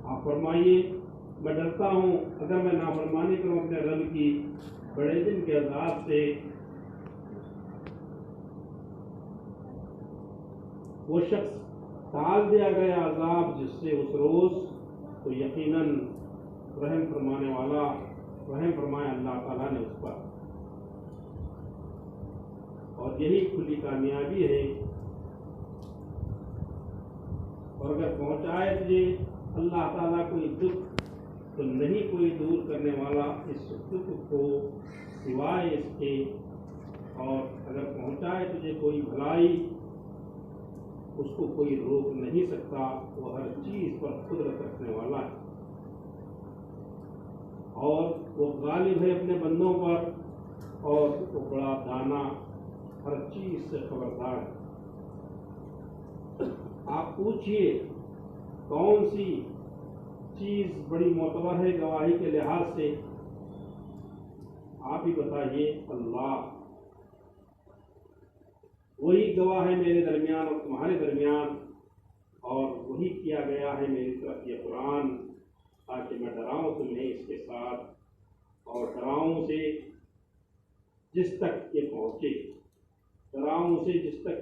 آپ فرمائیے میں ڈرتا ہوں اگر میں نافرمانی کروں اپنے رب کی بڑے دن کے عذاب سے، وہ شخص ٹال دیا گیا عذاب جس سے اس روز، تو یقیناً رحم فرمانے والا، رحم فرمایا اللہ تعالیٰ نے اس پر، اور یہی کھلی کامیابی ہے۔ اور اگر پہنچائے تجھے اللہ تعالیٰ کوئی دکھ تو نہیں کوئی دور کرنے والا اس دکھ کو سوائے اس کے، اور اگر پہنچائے تجھے کوئی بھلائی اس کو کوئی روک نہیں سکتا، وہ ہر چیز پر قدرت رکھنے والا ہے، اور وہ غالب ہے اپنے بندوں پر، اور وہ بڑا دانا ہر چیز سے خبردار ہے۔ آپ پوچھئے کون سی چیز بڑی معتبر ہے گواہی کے لحاظ سے؟ آپ ہی بتائیے، اللہ وہی گواہ ہے میرے درمیان اور تمہارے درمیان، اور وہی کیا گیا ہے میری طرف یہ قرآن، تاکہ میں ڈراؤں تمہیں اس کے ساتھ، اور ڈراؤں سے جس تک یہ پہنچے، ڈراؤں سے جس تک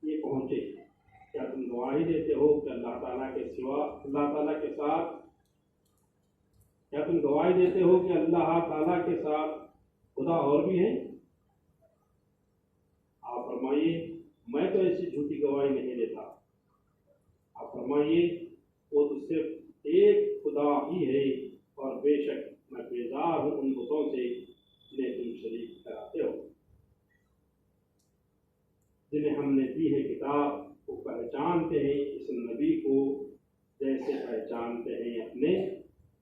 یہ پہنچے۔ کیا تم گواہی دیتے ہو کہ اللہ تعالیٰ کے سوا، اللہ تعالیٰ کے ساتھ، کیا تم گواہی دیتے ہو کہ اللہ تعالیٰ کے ساتھ خدا اور بھی ہیں؟ آپ فرمائیے میں تو ایسی جھوٹی گواہی نہیں دیتا۔ آپ فرمائیے وہ تو صرف ایک خدا ہی ہے، اور بے شک میں بیزار ہوں ان بتوں سے جنہیں تم شریک کراتے ہو۔ جنہیں ہم نے دی ہے کتاب وہ پہچانتے ہیں اس نبی کو جیسے پہچانتے ہیں اپنے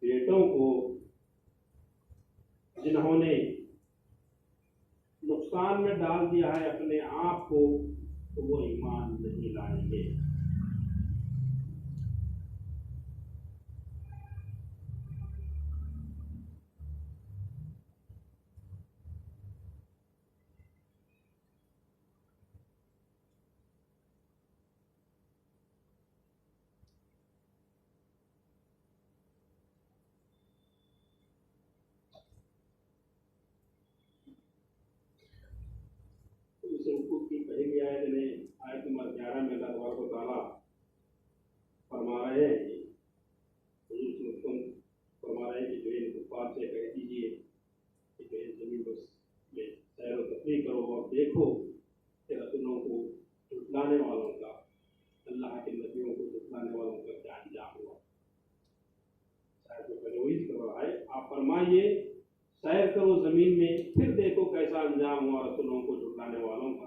بیٹوں کو، جنہوں نے نقصان میں ڈال دیا ہے اپنے آپ کو، تو وہ ایمان نہیں لائیں گے۔ اس رکوع کی پہلی آیت نے آیت نمبر 11 میں اللہ تبارک و تعالیٰ فرما رہے ہیں کہ حضور فرما رہے ہیں کہ جو ان کفار سے کہہ دیجیے کہ جو اس زمین کو میں سیر و تفریح کرو اور دیکھو کہ رسولوں کو جھٹلانے والوں کا، اللہ کے نبیوں کو جھٹلانے والوں کا کیا انجام ہوا۔ شاید وہ تجویز کر رہا ہے، آپ فرمائیے سیر کرو زمین میں، پھر دیکھو کیسا انجام ہوا رسولوں کو جھٹلانے والوں کا۔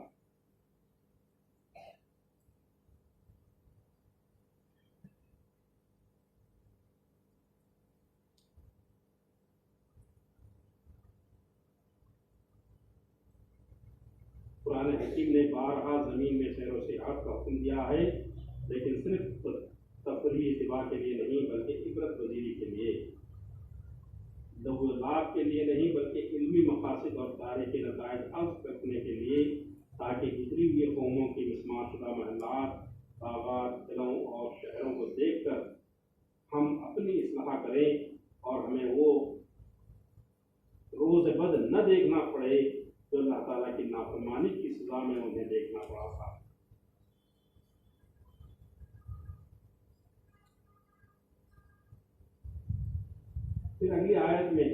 قرآن حکیم نے بارہا زمین میں سیر و سیاحت کا حکم دیا ہے، لیکن صرف تفریحی اتباع کے لیے نہیں بلکہ عبرت پذیری کے لیے، لغو لعب کے لیے نہیں بلکہ علمی مقاصد اور تاریخی نتائج حاصل کرنے کے لیے، تاکہ گزری ہوئی قوموں کی مسمار شدہ محلات، باغات، قلعوں اور شہروں کو دیکھ کر ہم اپنی اصلاح کریں، اور ہمیں وہ روز بد نہ دیکھنا پڑے جو اللہ تعالیٰ کی نافرمانی کی سزا میں انہیں دیکھنا پڑا تھا۔ پھر اگلی آیت میں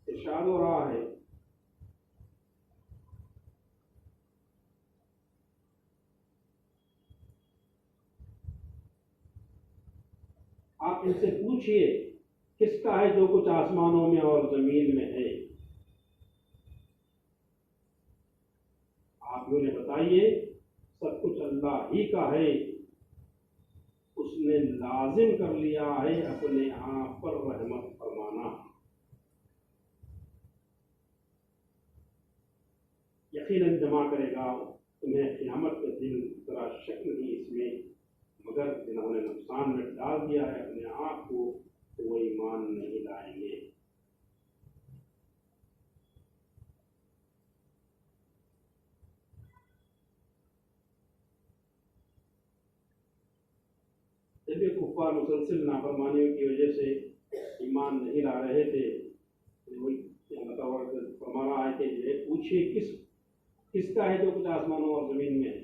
ارشاد ہو رہا ہے آپ ان سے پوچھئے کس کا ہے جو کچھ آسمانوں میں اور زمین میں ہے، آپ انہیں بتائیے سب کچھ اللہ ہی کا ہے، اس نے لازم کر لیا ہے اپنے آپ پر رحمت فرمانا۔ یقیناً جمع کرے گا تمہیں قیامت کے دن، ذرا شک نہیں اس میں، مگر جنہوں نے نقصان میں ڈال دیا ہے اپنے آپ کو، تو وہ ایمان نہیں لائیں گے۔ جب یہ कुफ़ार मुसलसल नाफरमानियों की वजह से ईमान नहीं ला रहे थे, तो वही अल्लाह ताला फरमा रहा है कि जो है पूछिए किसका है जो कुछ आसमानों और ज़मीन में है।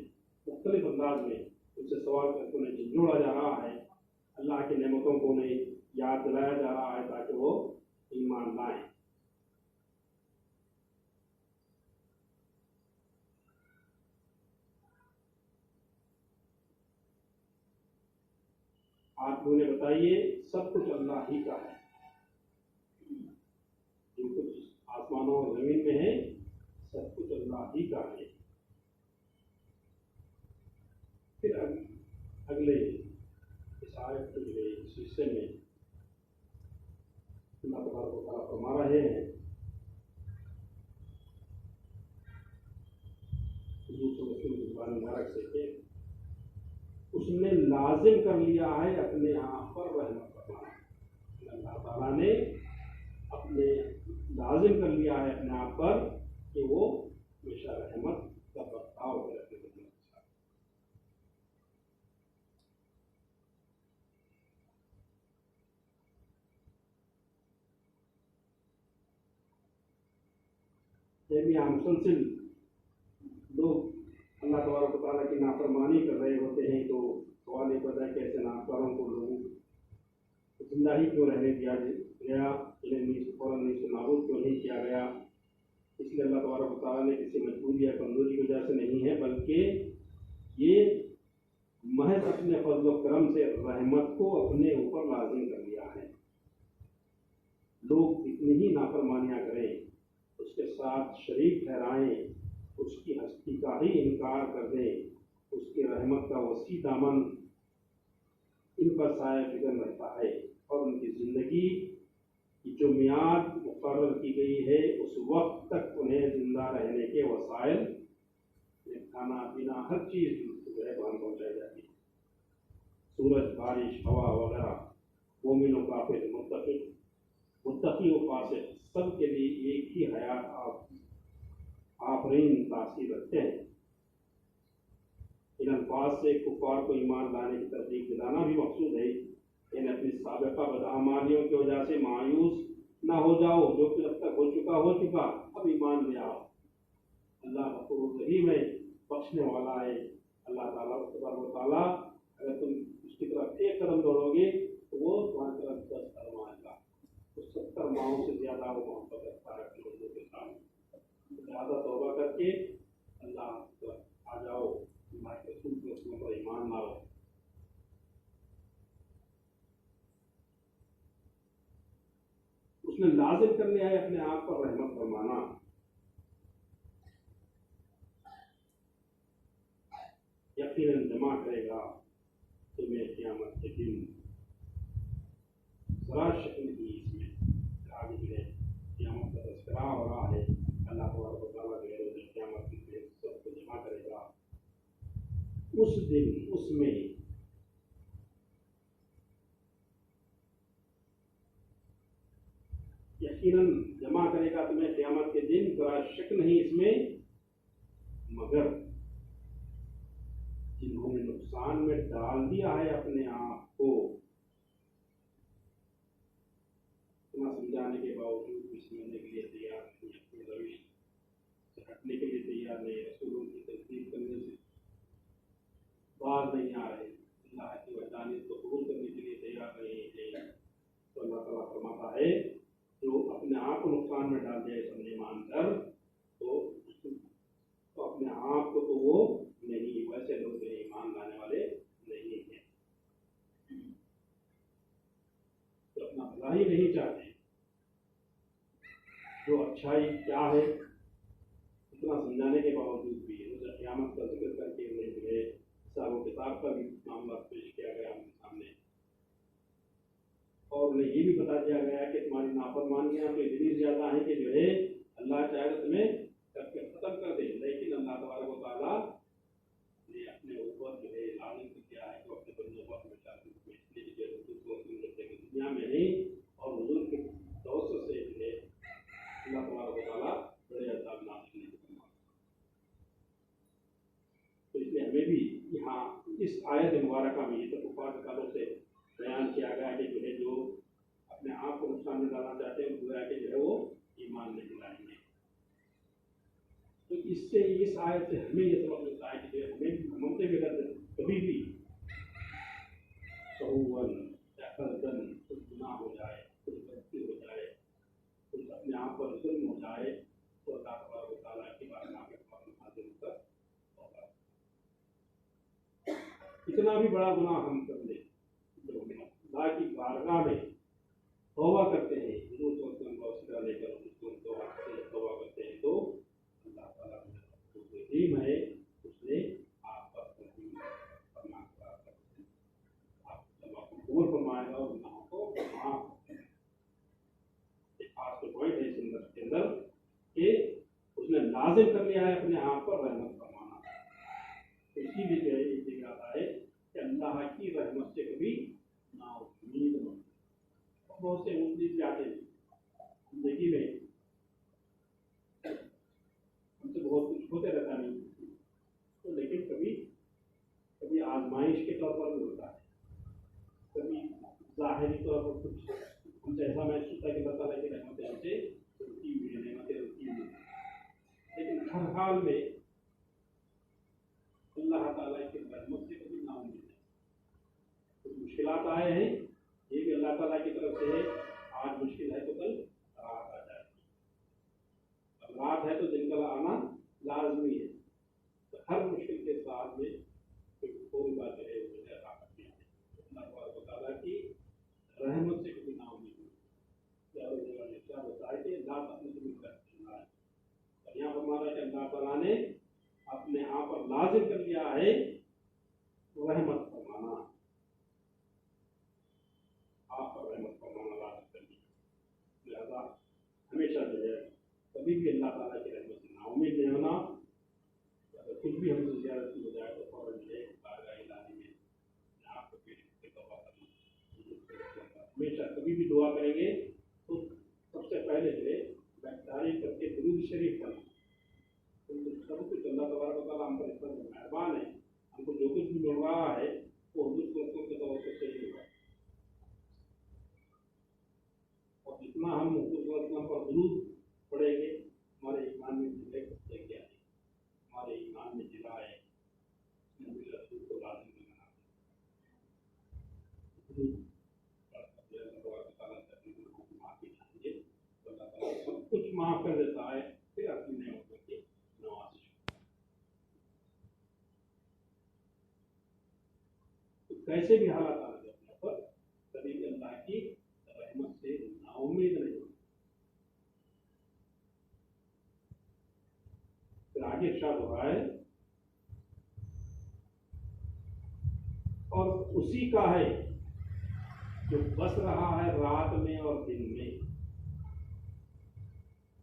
मुख्तलिफ अंदाज में उनसे सवाल करके उन्हें झिझोड़ा जा रहा है, अल्लाह की नेमतों को उन्हें याद दिलाया जा रहा है ताकि वो ईमान लाएं। आप उन्हें बताइए सब कुछ अल्लाह ही का है, जो कुछ आसमानों और ज़मीन में है सब कुछ अल्लाह ही का है। फिर अगले इस आयत के लिए इस हिस्से में अल्लाह तबारक व तआला फरमा रहे हैं, मुबारक से कि उसने लाजिम कर लिया है अपने आप पर रहमत फरमाना। अल्लाह ताला ने अपने लाजिम कर लिया है अपने आप पर कि वो हमेशा रहमत का बर्ताव करे। जब यहाँ मुसलसिल लोग अल्लाह तबारक व तआला की नाफरमानी कर रहे होते हैं तो सवाल ये पैदा है कि ऐसे नाफरमानों को लोगों जिंदा ही क्यों रहने दिया गया, इन्हें फौरन नाबूद क्यों नहीं किया गया। इसलिए अल्लाह तबारक व तआला ने किसी मजबूरी या कमजोरी की वजह से नहीं है, बल्कि ये महज अपने फजल व करम से रहमत को अपने ऊपर लाजिम कर लिया है। लोग इतनी ही नाफरमानियाँ करें, उसके साथ शरीक ठहराएं, उसकी हस्ती का ही इनकार कर दें, उसकी रहमत का वसी दामन इन पर साया फिक्र रहता है और उनकी ज़िंदगी की जो मियाद मुकर्रर की गई है उस वक्त तक उन्हें जिंदा रहने के वसाइल, खाना पीना हर चीज़ जो है वहाँ पहुँचाई जाती है। सूरज, बारिश, हवा वगैरह, मोमिन व काफिर, मुत्तकी व फासिक सब के लिए एक ही हयात आफरीन तासीर रखते हैं। इन अल्फाज से कुफार को ईमान लाने की तरदीक दिलाना भी मकसूद है। इन अपनी साबिका बदआमालियों की वजह से मायूस ना हो जाओ, जो कि अब तक हो चुका, अब ईमान ले आओ। अल्लाह गफूर रहीम है, बख्शने वाला है। अल्लाह ताला अगर तुम उसकी तरफ एक कदम दौड़ोगे तो वो तुम्हारी तरफ 10 कदम आएगा। तो 70 माओं से ज़्यादा वो मोहब्बत रखता है लोगों के साथ। ज़्यादा तौबा करके अल्लाह पर आ जाओ, हमारे रसूल के हुक्म पर ईमान लाओ। उसने लाजिम कर लिया है अपने आप पर रहमत फरमाना। यकीनन जमा करेगा तुम्हें क़यामत के दिन। ज़रा शक नहीं इसमें, आगे जो है क़यामत का तज़किरा हो रहा है। अल्लाह तबारक व तआला जो है रोज़ क़यामत के दिन सबको जमा करेगा। उस दिन उसमें यकीनन जमा करेगा तुम्हें क़यामत के दिन, ज़रा शक नहीं इसमें, मगर जिन्होंने नुकसान में डाल दिया है अपने आप को, इतना समझाने के बावजूद भी समझने के लिए तैयार नहीं, अपनी रविश से हटने के लिए तैयार नहीं, रसूलों की तस्दीक करने से बाज नहीं आ रहे, अल्लाह की वहदानियत को कबूल करने के लिए तैयार नहीं है। तो अल्लाह ताला फरमाता है जो अपने आप को नुकसान में डाल दिया समझे मानकर, तो अपने आप को तो वो नहीं, वैसे लोग ईमान लाने वाले नहीं हैं, तो अपना भला ही नहीं चाहते। जो अच्छाई क्या है इतना समझाने के बावजूद भी रोज़ क़यामत का जिक्र करके उन्हें जो है हिसाब किताब का भी मामला पेश किया गया उनके सामने, और उन्हें ये भी बता दिया गया कि तुम्हारी नाफरमानियाँ तो इतनी ज़्यादा हैं कि जो है अल्लाह चाहे तो तुम्हें करके ख़त्म कर दे, लेकिन अल्लाह तबारक व तआला ने अपने ऊपर जो है लाज़िम किया है कि अपने बंदों को हमेशा दुनिया में नहीं और हुजूर के तवज्जुह से जो है अल्लाह तबारक व तआला बड़े अज़ाब नाज़िल नहीं फरमाता। तो इसलिए हमें भी यहाँ इस आयत मुबारका में ये तो कुफार के ताल्लुक़ से बयान इससे इस आयत से हमें ये सबक मिलता है कि हमें ममते में अगर कभी भी सहुवन या कर्दन कुछ गुनाह हो जाए, कुछ गलती हो जाए, कुछ अपने आप पर जुल्म हो जाए, तो अल्लाह तबारक व तआला की बारगाह में हाजिर होकर तौबा, कितना भी बड़ा गुनाह हम कर लें, तो अल्लाह की बारगाह में तौबा करते हैं, हुजूर सल्लल्लाहु अलैहि वसल्लम लेकर उसको तौबा करते हैं, तो अल्लाह ताला रहीम है, उसने आप पर कबूल फरमाएगा और गुनाहों को माफ। एक खास पॉइंट है इस अंदर कि उसने लाजिम कर लिया है अपने आप पर रहमत फरमाना। तो इसीलिए एक जगह आता है कि अल्लाह की रहमत से कभी नाउम्मीद मत। बहुत से मुस्लिम जाते हैं जिंदगी में, हमसे बहुत कुछ होते रहता नहीं, तो लेकिन कभी कभी आजमाइश के तौर पर भी होता है, कभी ज़ाहिरी तौर पर कुछ हमसे ऐसा महसूस होता है कि अल्लाह ताला की रहमत हमसे रुकी हुई है, नेमतें रुकी हुई है, लेकिन हर हाल में अल्लाह ताला की रहमत से कभी नाउम्मीद नहीं। कुछ मुश्किलात आए हैं, ये भी अल्लाह ताला की तरफ से है। आज मुश्किल है तो कल राहत आ जाएगी, अब राहत है तो दिन कल आना लाजमी है। तो हर मुश्किल के साथ में कोई बात है मुझे राहत नहीं है। अल्लाह ताला की रहमत से कभी नाउम्मीद नहीं। क्या होता है कि अल्लाह अपने से मिलकर है, और यहाँ पर हमारा कि अल्लाह ताला ने अपने आप पर लाजिम कर लिया है रहमत फरमाना, आप पर रहमत फरमाना लाजिम कर लिया। लिहाजा हमेशा जो है कभी भी अल्लाह ताला की रहमत से नाउम्मीद नहीं होना। अगर कुछ भी हमसे ज़्यादती हो जाए तो फौरन जो है बारगाह इलाही में आपको पेश करके तौबा करना। हमेशा कभी भी दुआ करेंगे तो सबसे पहले जो है तारीफ करके दुरूद शरीफ पढ़ना। सब कुछ अल्लाह तबारक व तआला हम पर इतना मेहरबान है, हमको जो कुछ भी मिल रहा है वो हुजूर सल्लल्लाहु अलैहि वसल्लम से ही मिल रहा है, और जितना हम हुजूर सल्लल्लाहु अलैहि वसल्लम पर दुरूद पढ़ेंगे हमारे ईमान में लेके आए, हमारे ईमान में जिला है, नबी रसूल को लाजिम करना, सब कुछ माफ कर देता है, फिर अपनी नेमतों की नवाज़िश। तो कैसे भी हालात आ जाए अपने पर, कभी भी अल्लाह की रहमत से नाउम्मीद नहीं होना। फिर आगे इरशाद हो रहा है, और उसी का है जो बस रहा है रात में और दिन में,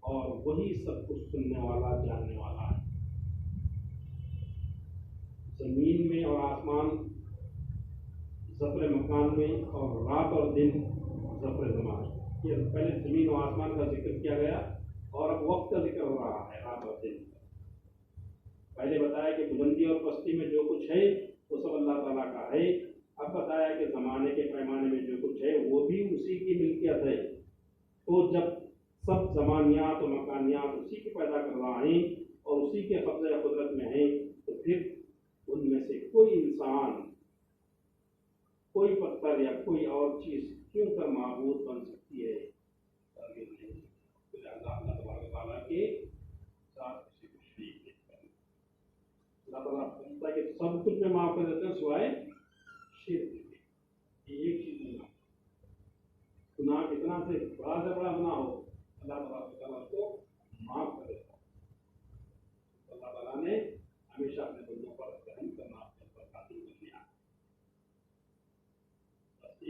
और वही सब कुछ सुनने वाला जानने वाला है। जमीन में और आसमान ज़फ़र मकान में, और रात और दिन ज़फ़र ज़मान। ये पहले जमीन और आसमान का जिक्र किया गया और अब वक्त का जिक्र हो रहा है रात और दिन। पहले बताया कि बुलंदी और पस्ती में जो कुछ है वो सब अल्लाह ताला का है। अब बताया कि ज़माने के पैमाने में जो कुछ है वो भी उसी की मिल्कियत है। तो जब सब ज़मानियात और मकानियात उसी की पैदा कर रहा है और उसी के कब्ज़े कुदरत में है, तो फिर उनमें से कोई इंसान, कोई पत्थर या कोई और चीज़ क्यों कर माबूद बन सकती है? अल्लाह तबारक व तआला के साथ किसी को शरीक नहीं करना। अल्लाह ताला फरिश्ता के सब कुछ में माफ़ कर देते हैं सिवाय शिर्क के। एक चीज़ नहीं माफ़, गुनाह कितना से बड़ा गुनाह हो अल्लाह तबारक व तआला को माफ़ कर देता है। अल्लाह ताला ने हमेशा अपने बंदों पर रहम करना अपने पर कातिल कर लिया।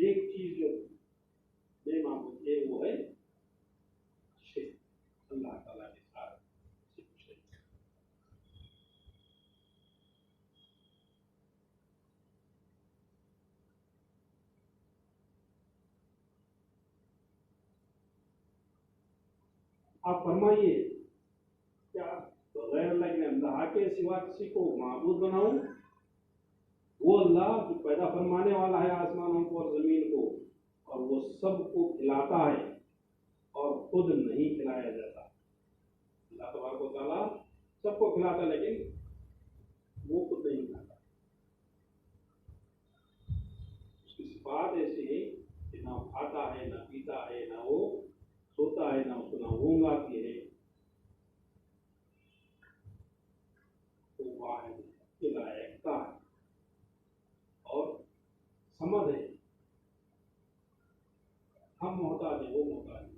एक चीज़ जो बेमामूल है वो है शिर्क, अल्लाह ताला के साथ शिर्क। आप फरमाइए, क्या बगैर अल्लाह के सिवा किसी को माबूद बनाऊं? वो अल्लाह जो पैदा फरमाने वाला है आसमानों को और ज़मीन को, और वो सबको खिलाता है और खुद नहीं खिलाया जाता। अल्लाह तबारक व तआला सबको खिलाता, लेकिन वो खुद नहीं खाता। उसकी सिफात ऐसी है कि ना खाता है, ना पीता है, ना वो सोता है, ना उसको ना ऊँघ आती है। तो वाहिद अकेला एकता है और समझ है। हम मोहताज है, वो मोहताज है।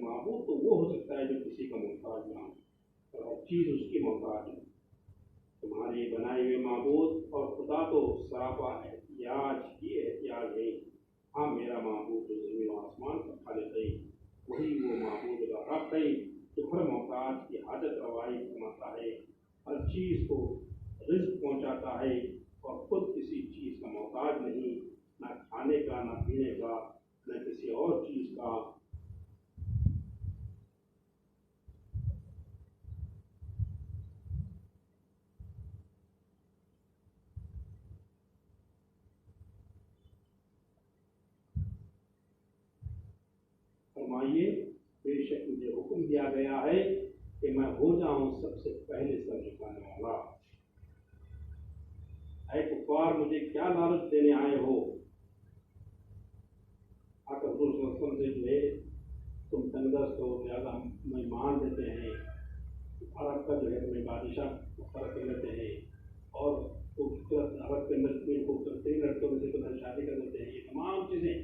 माबूद तो वो हो सकता है जो किसी का मोहताज ना हो, और हर चीज़ उसकी मोहताज है। तुम्हारे बनाए हुए माबूद और खुदा तो सरापा एहतियाज ही एहतियाज है। हाँ, मेरा माबूद जो ज़मीन और आसमान का खालिक है, वही वो माबूद का रब है जो हर मोहताज की हाजत रवाई फरमाता है, हर चीज़ को रिज़्क पहुँचाता है और खुद किसी चीज़ का मोहताज नहीं, ना खाने का, ना पीने का, न किसी और चीज़ का। फरमाइए, बेशक मुझे हुक्म दिया गया है कि मैं हो जाऊं सबसे पहले सर झुकाने वाला। ऐ कुफार, मुझे क्या लालच देने आए हो? आकर हुजूर से जो है तुम तंगदस्त हो, लिहाजा हम ईमान देते हैं, अरब का जो है तुम्हें बादशाह मुकर कर लेते हैं और खूबसूरत अरब के अंदर तुम्हें खूबसूरत लड़कों में से तुम्हें शादी कर देते हैं। ये तमाम चीज़ें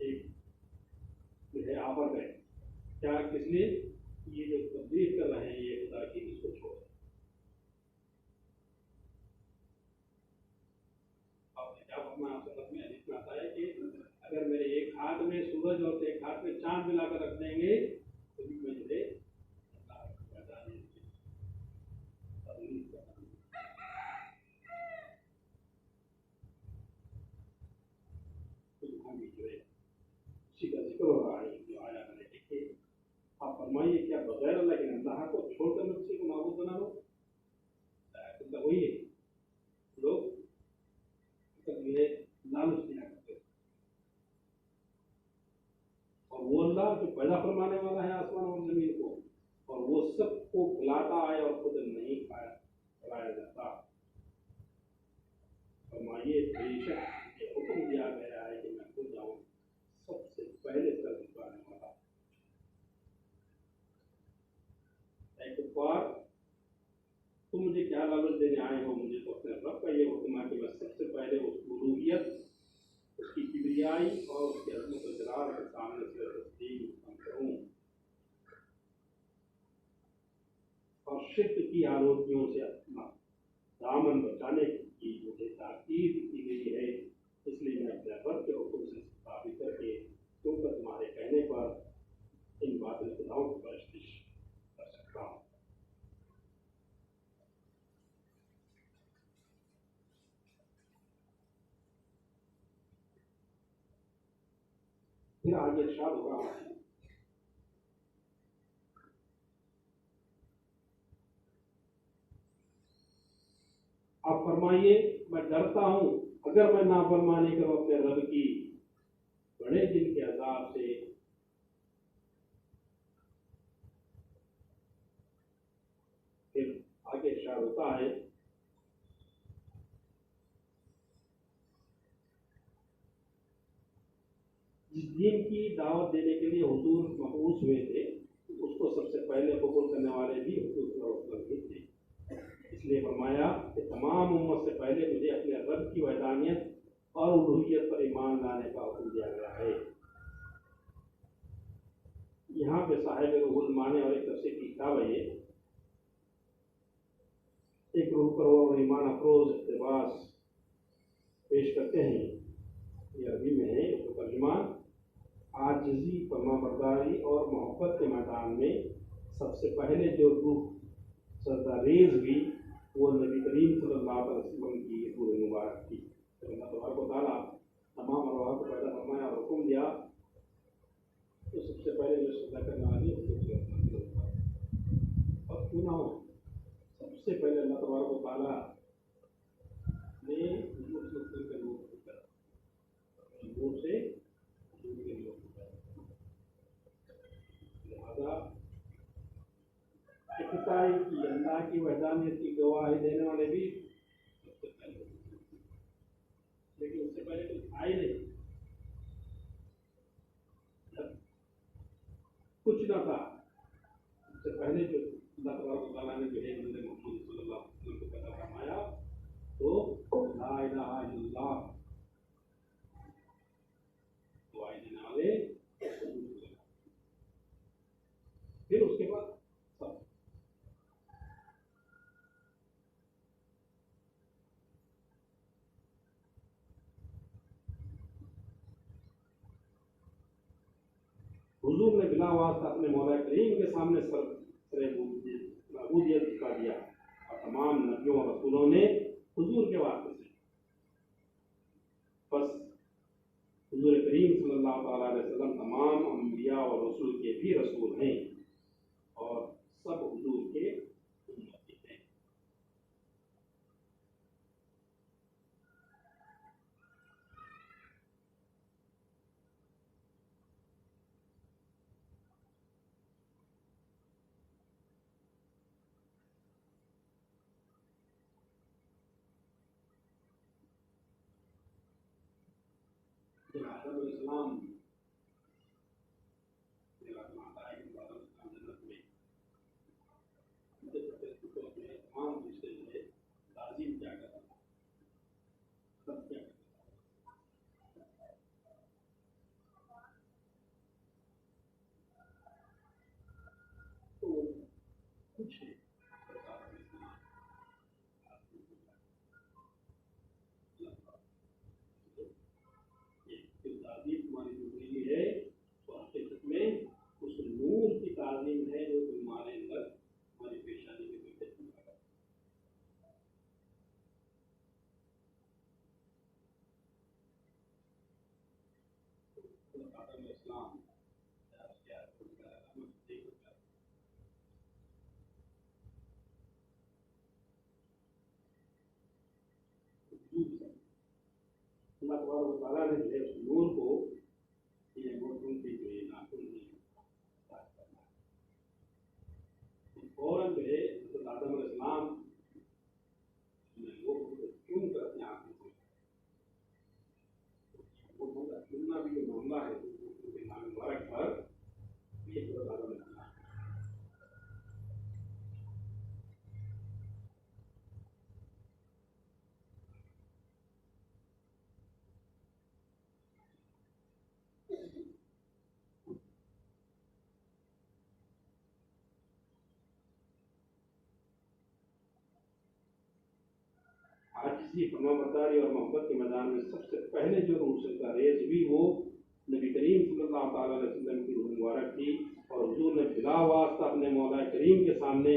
एक जो है ऑफर करें। क्या किस लिए? ये जो तब्दील कर रहे हैं ये खुदा की, इसको छोड़। और क्या मैं आपको में हदीस में आता है कि अगर मेरे एक हाथ में सूरज और एक हाथ में चांद मिलाकर रख देंगे तो भी मैं जो है उसी का जिक्र हो रहा है जो आया मैंने देखे। आप फरमाइए, क्या बगैर अल्लाह के अल्लाह को छोड़कर मैं किसी को माबूद बना लो? तो वही है, लोग ये लालच दिया करते हैं। और वो अल्लाह जो पैदा फरमाने वाला है आसमान और जमीन को, और वो सबको खिलाता है और खुद नहीं खिलाया जाता। फरमाइए, बेशक ये हुक्म दिया गया है कि मैं खुद जाऊँ सबसे पहले सर झुकाने वाला। कुफार, तुम मुझे क्या लालच देने आए हो? मुझे तो अपने रब का ये हुक्म है कि मैं सबसे पहले उसकी उलूहियत, उसकी किबरियाई और उसकी अज़मत और जलाल के सामने से तस्लीम करूँ और शिर्क की आलोचनाओं से अपना दामन बचाने की मुझे ताकीद की गई है। इसलिए मैं अपने रब के हुक्म से साबित करके तुमको तुम्हारे कहने पर इन बातिल खुदाओं की परस्तिश कर सकता हूँ। फिर आगे इरशाद हो रहा है, आप फरमाइए, मैं डरता हूँ अगर मैं नाफरमानी करूँ अपने रब की बड़े दिन के अजाब से। फिर आगे इरशाद होता है, जिस दिन की दावत देने के लिए हुजूर मबूस हुए थे, उसको सबसे पहले कबूल करने वाले भी हुजूर ही थे। इसलिए फरमाया कि तमाम उम्मत से पहले मुझे अपने रब की वहदानियत और उलूहियत पर ईमान लाने का हुक्म दिया गया है। यहाँ पे साहिब रूहुल माने और एक तफसीर की किताब है, एक रूह पर और ईमान अफरोज इक़्तिबास पेश करते हैं। ये अरबी में है, तो तर्जुमा आजिज़ी, फरमाबरदारी और मोहब्बत के मैदान में सबसे पहले जो रूह सरदारेज हुई وہ نبی کریم صلی اللہ علیہ وسلم کی روح مبارک تھی. تو اللہ تبارک و تعالیٰ تمام ارواح کو پیدا فرمایا اور حکم دیا تو سب سے پہلے جو سجدہ کرنے والی اور کیوں نہ ہو سب سے پہلے اللہ تبارک و تعالیٰ نے کے لوگ سے لہذا اکتائی کی اللہ کی وحدانیت کی گواہی دینے والے بھی سب سے پہلے، لیکن اس سے پہلے کوئی آئے نہیں، کچھ نہ تھا. اس سے پہلے جو اللہ تبارک و تعالیٰ نے جو ہے محمد صلی اللہ علیہ وسلم کو پیدا فرمایا تو لا الہ الا اللہ دعائی دینے والے، پھر اس کے بعد سب. حضور نے بلا واسطہ اپنے مولا کریم کے سامنے سر عبودیت دکھا دیا اور تمام نبیوں اور رسولوں نے حضور کے واسطے سے. بس حضور کریم صلی اللہ تعالیٰ علیہ وسلم تمام انبیاء اور رسول کے بھی رسول ہیں اور سب حضور کے امتی ہیں. آدم علیہ السلام جنت میں اپنے تمام رشتے جو ہے تعظیم کیا کرتا تھا، سب کیا کرتا تھا. تو کچھ تعظیم تمہاری جو ہوئی ہے تو حقیقت میں اس نور کی تعظیم ہے جو تمہارے اندر ہماری پیشانی کے پیچھے چلا ہے. آدم علیہ السلام اللہ تبارک و تعالیٰ نے جو ہے اس نور کو یہ نور کی جو ہے ناخن فوراً جو ہے حضرت آدم علیہ السلام نے لوگوں کو چن کر اپنے آپ میں وہ چننا بھی جو معاملہ ہے ان کے نام مبارک پر یہ حضرت آدم علیہ السلام. عاجزی، فرمانبرداری اور محبت کے میدان میں سب سے پہلے جو روح سے ریز ہوئی وہ نبی کریم صلی اللہ تعالیٰ علیہ وسلم کی روح مبارک تھی اور حضور نے بلا واسطہ اپنے مولا کریم کے سامنے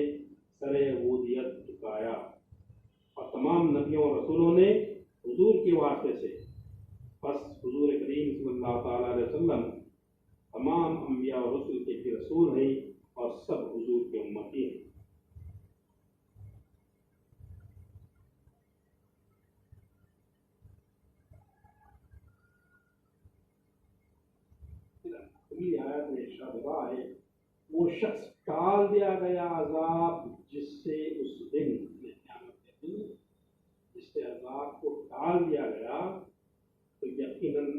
سر عبودیت جھکایا اور تمام نبیوں اور رسولوں نے حضور کے واسطے سے. بس حضور کریم صلی اللہ تعالیٰ علیہ وسلم تمام انبیاء اور رسول کے بھی رسول ہیں اور سب حضور کے امتی ہیں. آیت میں ارشاد ہوا ہے وہ شخص ٹال دیا گیا عذاب جس سے اس دن قیامت کے دن جس سے عذاب کو ٹال دیا گیا تو یقیناً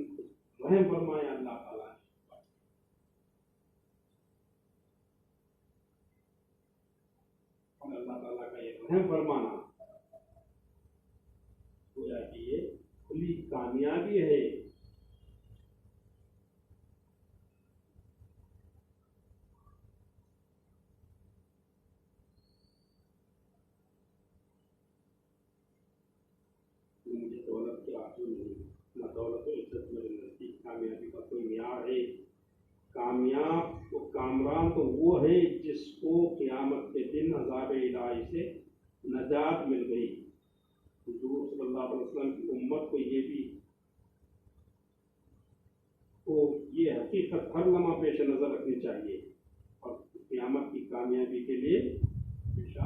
رحم فرمایا اللہ تعالیٰ نے. اور اللہ تعالیٰ کا یہ رحم فرمانا گویا کہ یہ کھلی کامیابی ہے. مجھے دولت کے آنسو نہیں، نہ دولت و عزت میرے نزدیک کامیابی کا کوئی معیار ہے. کامیاب و کامران تو وہ ہے جس کو قیامت کے دن عذاب الہی سے नजात मिल गई। हुजूर सल्लल्लाहु अलैहि वसल्लम की उम्मत को ये भी तो ये हकीकत हर लम्हा पेश नजर रखनी चाहिए और क़यामत की कामयाबी के लिए हमेशा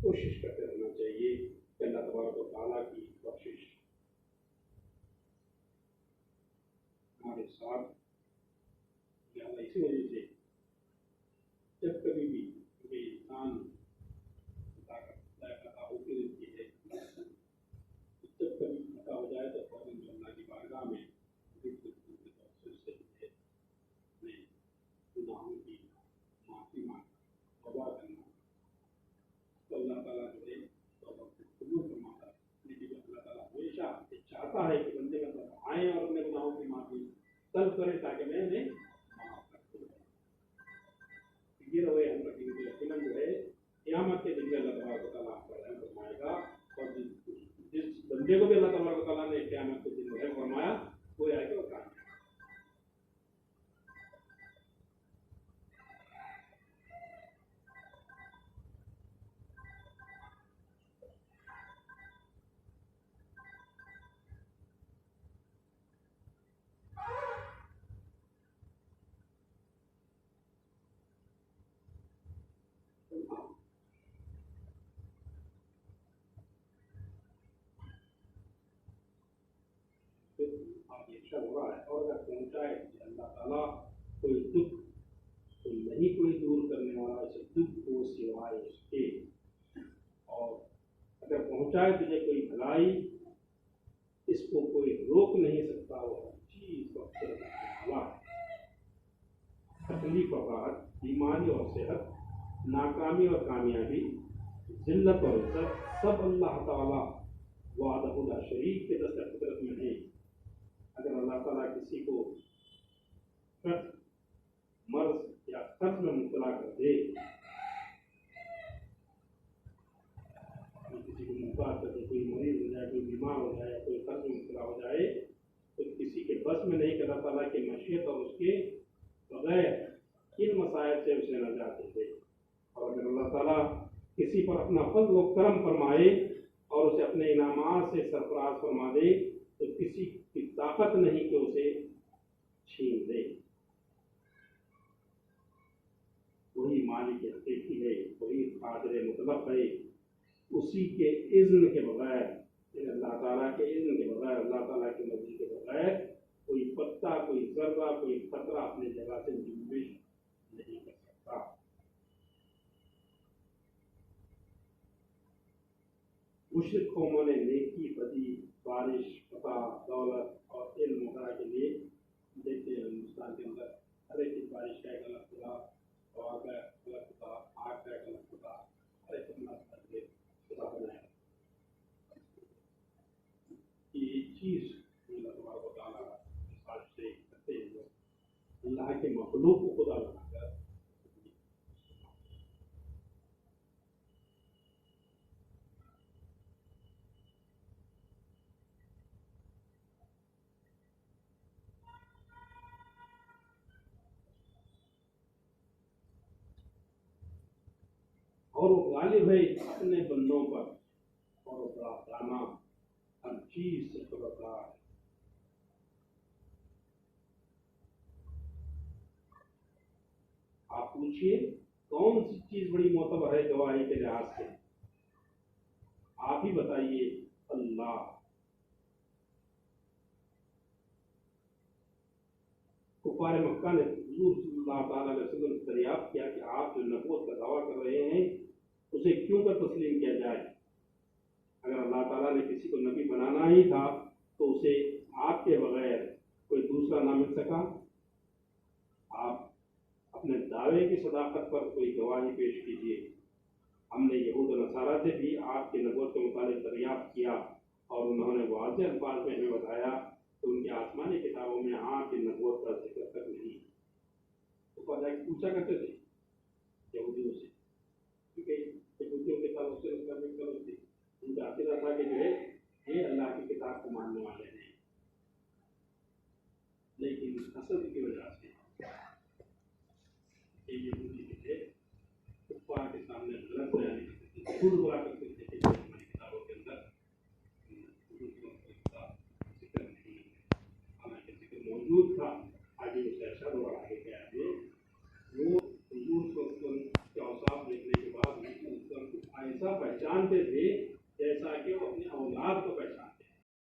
कोशिश करते रहना चाहिए कि अल्लाह तबारक व तआला की बख्शिश हमारे साथ। या इसी वजह से जब कभी भी कोई इंसान खता होती रहती है, जब कभी खता हो जाए तो फौरन अल्लाह की बारगाह में गुनाहों की माफी मांगना, तौबा करना, तो अल्लाह ताला जो है तौबा को कबूल फरमाता है। लेकिन अल्लाह ताला हमेशा चाहता है कि बंदे का तरफ आए और अपने गुनाहों की माफी तलब करें ताकि मैं उन्हें माफ कर दूं। ये रवैया हम रखेंगे, यकीनन जो है क़यामत के दिन में अल्लाह तबारक व तआला आप पर रहम फरमाएगा। और जिस बंदे को भी अल्लाह तबारक व तआला ने क़यामत के दिन रहम फरमाया वो आएगा और काम। आप इर्शाद हो रहा है और अगर पहुंचाए अल्लाह ताला कोई दुख तो नहीं कोई दूर करने वाला इस दुख को सिवाय उसके, और अगर पहुंचाए तुझे कोई भलाई इसको कोई रोक नहीं सकता, वो हर चीज को अक्सर रखने वाला है। तकलीफ और राहत, बीमारी और सेहत, नाकामी और कामयाबी, जिल्लत और इज्जत सब अल्लाह ताला वाहदहु ला शरीक के दस्ते कुदरत में है। अगर अल्लाह ताला किसी को मर्ज या कर्ज में मुब्तला कर दे, किसी को मुहताज कर दे, कोई मरीज हो जाए, कोई बीमार हो जाए, कोई कर्ज में मुब्तला हो जाए, तो किसी के बस में नहीं कि अल्लाह ताला की मशीयत और उसके बगैर इन मसाइल से उसे नजात दे। और अगर अल्लाह ताला किसी पर अपना फज़्ल व करम फरमाए और उसे अपने इनामात से सरफराज फरमा दे, तो किसी की ताकत नहीं कि उसे छीन दे। वही मालिक हकीकी है, वही कादिर मुतलक है। उसी के इज़्न के बगैर, अल्लाह ताला के इज़्न के बगैर, अल्लाह ताला की मर्ज़ी के बगैर कोई पत्ता, कोई ज़र्रा, कोई खतरा अपनी जगह से जुम्बिश नहीं कर सकता। मुशरिक कौमों ने नेकी, बदी, बारिश, फतह, दौलत और इल्म वगैरह के लिए देखते हैं हिंदुस्तान के अंदर हर एक चीज, बारिश का एक अलग खुदा, हवा का अलग खुदा, आग का एक अलग खुदा, हर एक अपना खुदा बनाया। ये चीज अल्लाह तबारक व तआला बारिश से करते हैं लोग अल्लाह के मखलूक को खुदा बनाकर। और वो गालिब है अपने बंदों पर, और वो बड़ा दाना, हर चीज से खबरदार है। आप पूछिए कौन सी चीज बड़ी मोतबर है गवाही के लिहाज से, आप ही बताइए। अल्लाह। कुफार मक्का ने हुजूर सल्लल्लाहु अलैहि वसल्लम से दरियाफ्त किया कि आप जो नबूवत का दावा कर रहे हैं उसे क्यों कर तस्लीम किया जाए। अगर अल्लाह ताला ने किसी को नबी बनाना ही था तो उसे आपके बगैर कोई दूसरा ना मिल सका। आप अपने दावे की सदाकत पर कोई गवाही पेश कीजिए। हमने यहूद और नसारा से भी आपके नबूवत के मुताबिक दरियाफ्त किया और उन्होंने वाज़ेह अल्फाज में हमें बताया कि उनकी आसमानी किताबों में आपकी नबूवत का जिक्र तक नहीं। तो पूछा करते थे यहूदियों से, क्योंकि यहूदियों के साथ उससे थी, उनका अकीदा था कि जो है ये अल्लाह की किताब को मानने वाले हैं, लेकिन हसद की वजह से ये यहूदी के थे कुफार के सामने गलत बयानी करते थे, झूठ बोला करते थे। यूथ था, आगे उसका अर्शद और आगे के आगे वो यूथ के औसाफ देखने के बाद उसको ऐसा पहचानते थे जैसा कि वो अपनी औलाद को पहचानते